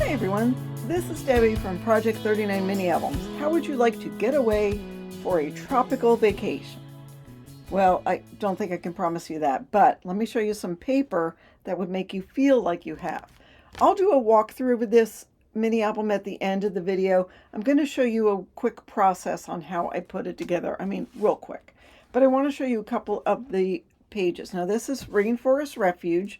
Hi everyone, this is Debbie from Project 39 Mini Albums. How would you like to get away for a tropical vacation? Well, I don't think I can promise you that, but let me show you some paper that would make you feel like you have. I'll do a walkthrough with this mini album at the end of the video. I'm going to show you a quick process on how I put it together. I mean, real quick. But I want to show you a couple of the pages. Now, this is Rainforest Refuge.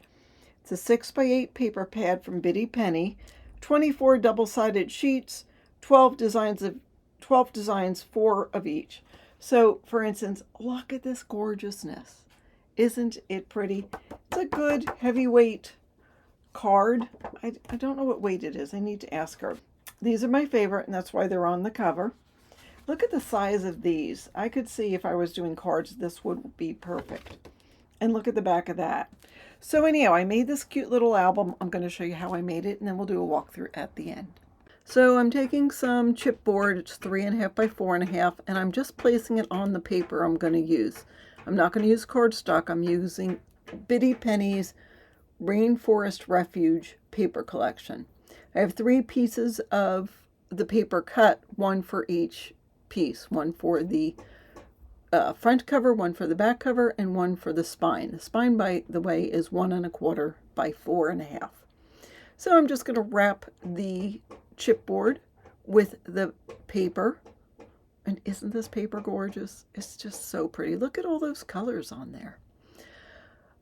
It's a 6x8 paper pad from Bitty Penny, 24 double-sided sheets, 12 designs, 4 of each. So, for instance, look at this gorgeousness. Isn't it pretty? It's a good heavyweight card. I don't know what weight it is. I need to ask her. These are my favorite, and that's why they're on the cover. Look at the size of these. I could see if I was doing cards, this would be perfect. And look at the back of that. So anyhow, I made this cute little album. I'm going to show you how I made it, and then we'll do a walkthrough at the end. So I'm taking some chipboard, it's 3.5 by 4.5, and I'm just placing it on the paper I'm going to use. I'm not going to use cardstock. I'm using Bitty Penny's Rainforest Refuge paper collection. I have 3 pieces of the paper cut, one for each piece, one for the front cover, one for the back cover, and one for the spine. The spine, by the way, is 1.25 by 4.5. So I'm just going to wrap the chipboard with the paper. And isn't this paper gorgeous? It's just so pretty. Look at all those colors on there.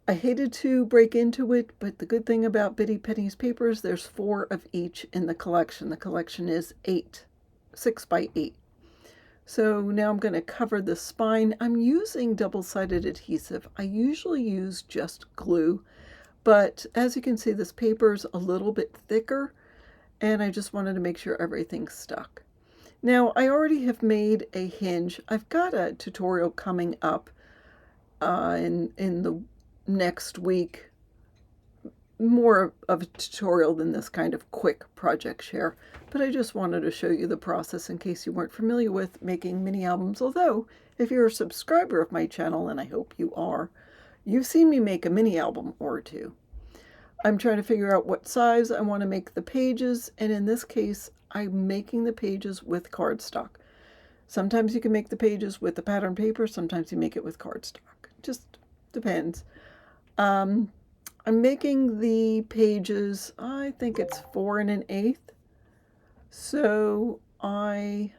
I hated to break into it, but the good thing about Bitty Penny's papers, there's 4 of each in the collection. The collection is 6 by 8. So now I'm going to cover the spine. I'm using double-sided adhesive. I usually use just glue, but as you can see, this paper is a little bit thicker, and I just wanted to make sure everything's stuck. Now, I already have made a hinge. I've got a tutorial coming up in the next week. More of a tutorial than this kind of quick project share, but I just wanted to show you the process in case you weren't familiar with making mini albums. Although, if you're a subscriber of my channel, and I hope you are, you've seen me make a mini album or two. I'm trying to figure out what size I want to make the pages, and in this case, I'm making the pages with cardstock. Sometimes you can make the pages with the pattern paper, sometimes you make it with cardstock. Just depends. I'm making the pages, I think it's 4 1/8. So I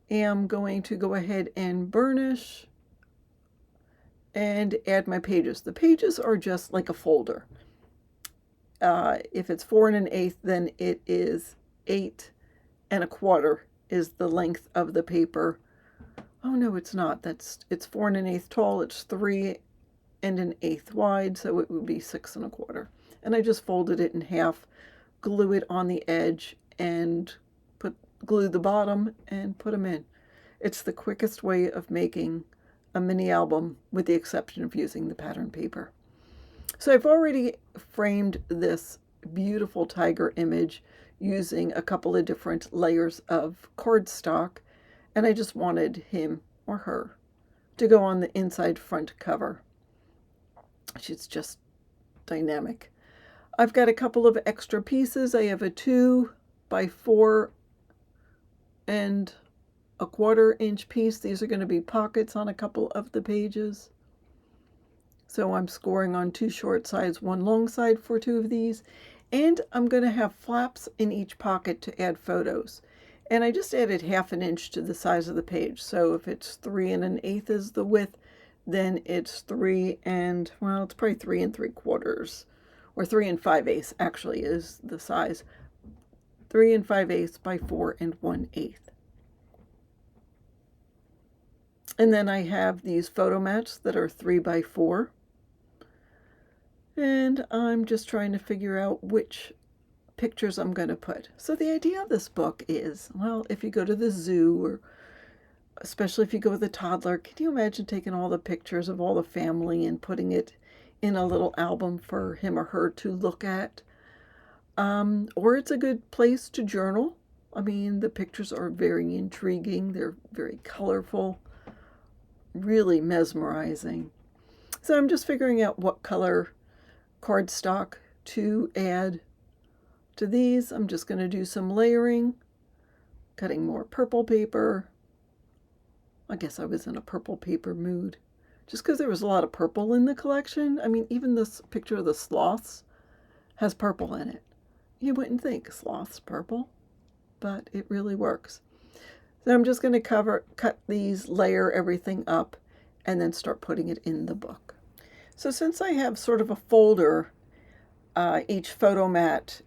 am going to go ahead and burnish and add my pages. The pages are just like a folder. If it's 4 1/8, then it is 8.25 is the length of the paper. Oh no, it's not. It's 4 1/8 tall. It's 3 1/8 wide, so it would be 6 1/4. And I just folded it in half, glue it on the edge, and glue the bottom and put them in. It's the quickest way of making a mini album, with the exception of using the pattern paper. So I've already framed this beautiful tiger image using a couple of different layers of cardstock, and I just wanted him or her to go on the inside front cover. She's just dynamic. I've got a couple of extra pieces. I have a 2 by 4 1/4 inch piece. These are going to be pockets on a couple of the pages. So I'm scoring on 2 short sides, 1 long side for 2 of these. And I'm going to have flaps in each pocket to add photos. And I just added 1/2 inch to the size of the page. So if it's 3 1/8 is the width, then it's 3 and, well, it's probably 3 3/4, or 3 5/8 actually is the size. 3 5/8 by 4 1/8. And then I have these photo mats that are 3 by 4. And I'm just trying to figure out which pictures I'm going to put. So the idea of this book is, well, if you go to the zoo, or especially if you go with a toddler, can you imagine taking all the pictures of all the family and putting it in a little album for him or her to look at? Or it's a good place to journal. I mean, the pictures are very intriguing. They're very colorful, really mesmerizing. So I'm just figuring out what color cardstock to add To these, I'm just going to do some layering, cutting more purple paper. I guess I was in a purple paper mood, just because there was a lot of purple in the collection. I mean, even this picture of the sloths has purple in it. You wouldn't think sloths purple, but it really works. So I'm just going to cut these, layer everything up, and then start putting it in the book. So since I have sort of a folder, each photo mat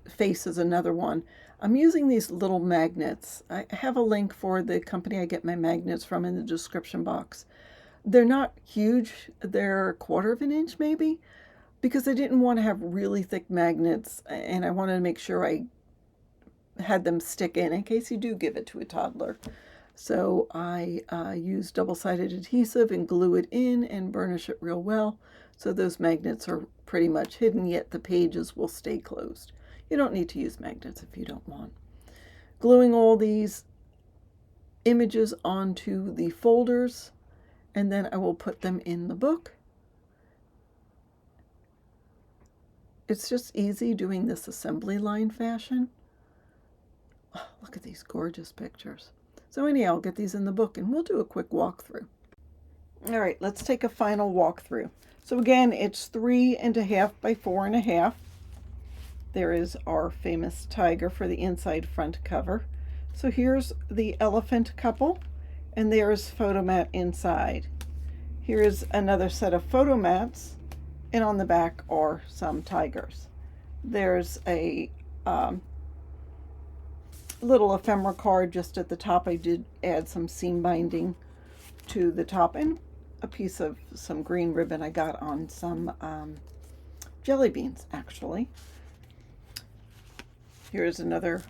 faces another one, I'm using these little magnets. I have a link for the company I get my magnets from in the description box. They're not huge, they're 1/4 of an inch maybe, because I didn't want to have really thick magnets, and I wanted to make sure I had them stick in case you do give it to a toddler. So I use double-sided adhesive and glue it in and burnish it real well, so those magnets are pretty much hidden, yet the pages will stay closed. You don't need to use magnets if you don't want. Gluing all these images onto the folders, and then I will put them in the book. It's just easy doing this assembly line fashion. Oh, look at these gorgeous pictures. So anyhow, I'll get these in the book and we'll do a quick walkthrough. All right, let's take a final walkthrough. So again, it's 3.5 by 4.5. There is our famous tiger for the inside front cover. So here's the elephant couple, and there's photo mat inside. Here is another set of photo mats, and on the back are some tigers. There's a little ephemera card just at the top. I did add some seam binding to the top, and a piece of some green ribbon I got on some jelly beans, actually. Here's another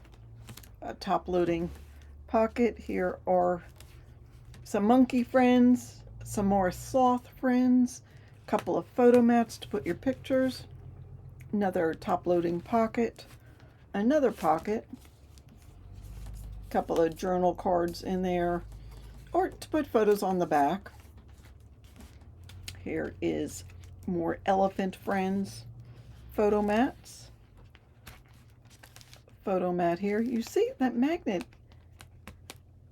top-loading pocket. Here are some monkey friends, some more sloth friends, a couple of photo mats to put your pictures, another top-loading pocket, another pocket, a couple of journal cards in there, or to put photos on the back. Here is more elephant friends photo mats. Photo mat here. You see that magnet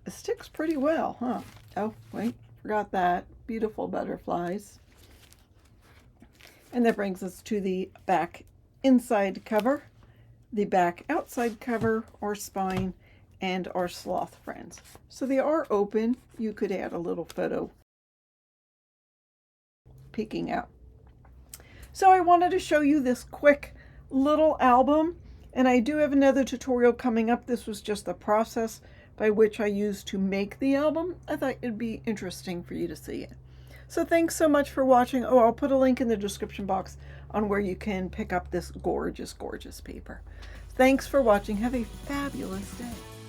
sticks pretty well, huh? Oh, wait, forgot that. Beautiful butterflies. And that brings us to the back inside cover, the back outside cover or spine, and our sloth friends. So they are open. You could add a little photo peeking out. So I wanted to show you this quick little album, and I do have another tutorial coming up. This was just the process by which I used to make the album. I thought it'd be interesting for you to see it. So thanks so much for watching. Oh, I'll put a link in the description box on where you can pick up this gorgeous, gorgeous paper. Thanks for watching. Have a fabulous day.